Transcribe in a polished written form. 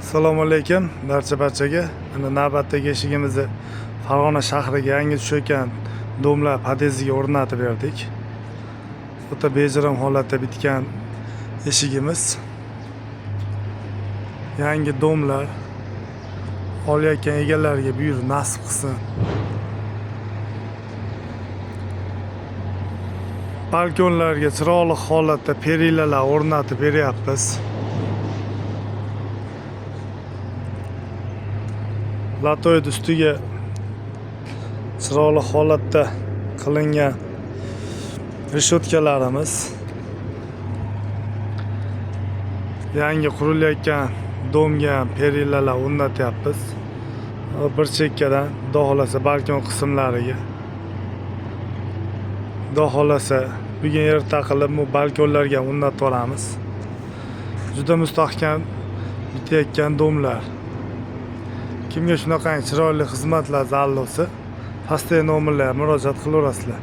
Assalomu alaykum barchaga. Mana navbatdagi eshigimizni Farg'ona shahriga yangi tushayotgan domlar podyeziga o'rnatib berdik. O'ta bejirim holatda bitgan eshigimiz. Yangi domlar olayotgan egalariga buyur nasib qilsin. Balkonlarga chiroyli holatda perilalar o'rnatib beryapmiz. Latoid ustiga chiroyli holatda qilingan reshotkalarimiz, yangi qurilayotgan domga perilalar o'rnatyapmiz. Bir chekkadan xudo xolasa balkon qismlariga, xudo xolasa bugun erta qilib bu balkonlarga o'rnatib yuboramiz. Juda mustahkam bitayotgan domlar. Kimga shunaqa chiroyli xizmatlar zarur bo'lsa, pastdagi nomerlarga murojaat qilaverasizlar.